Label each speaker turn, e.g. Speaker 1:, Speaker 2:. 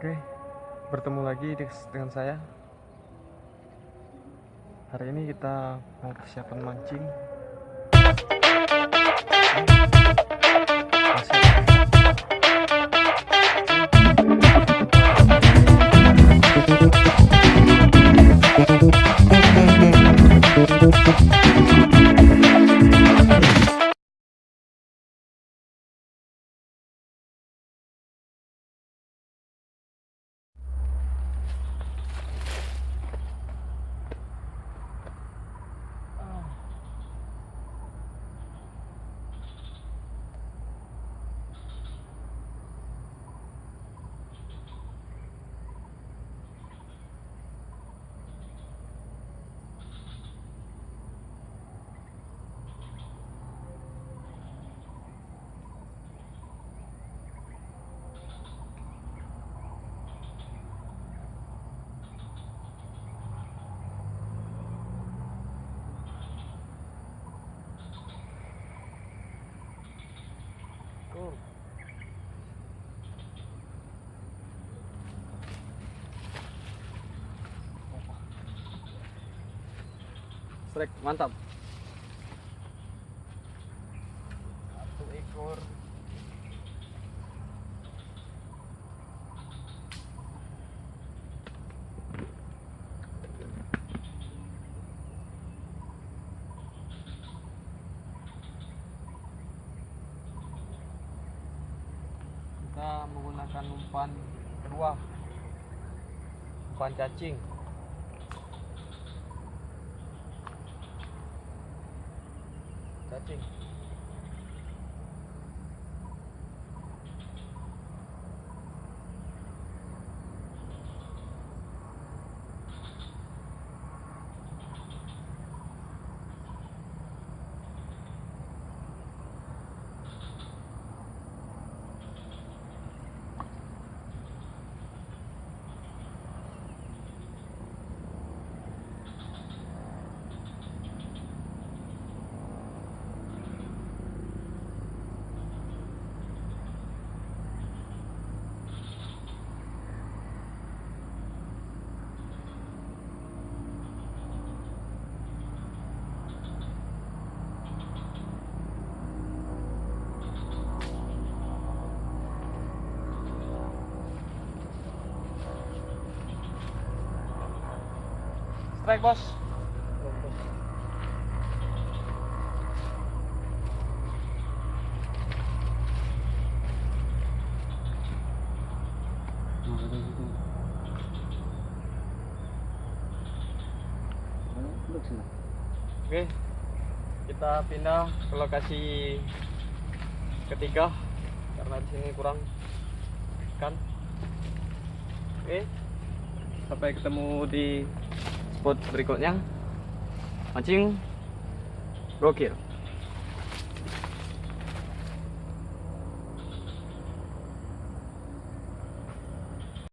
Speaker 1: Oke, bertemu lagi dengan saya. Hari ini kita mau persiapan mancing.
Speaker 2: Strike mantap.
Speaker 1: Satu ekor.
Speaker 2: Kita menggunakan umpan kedua, umpan cacing.
Speaker 1: Strike, bos.
Speaker 2: Oke, kita pindah ke lokasi ketiga karena di sini kurang ikan. Oke, sampai ketemu di spot berikutnya. Mancing gokil.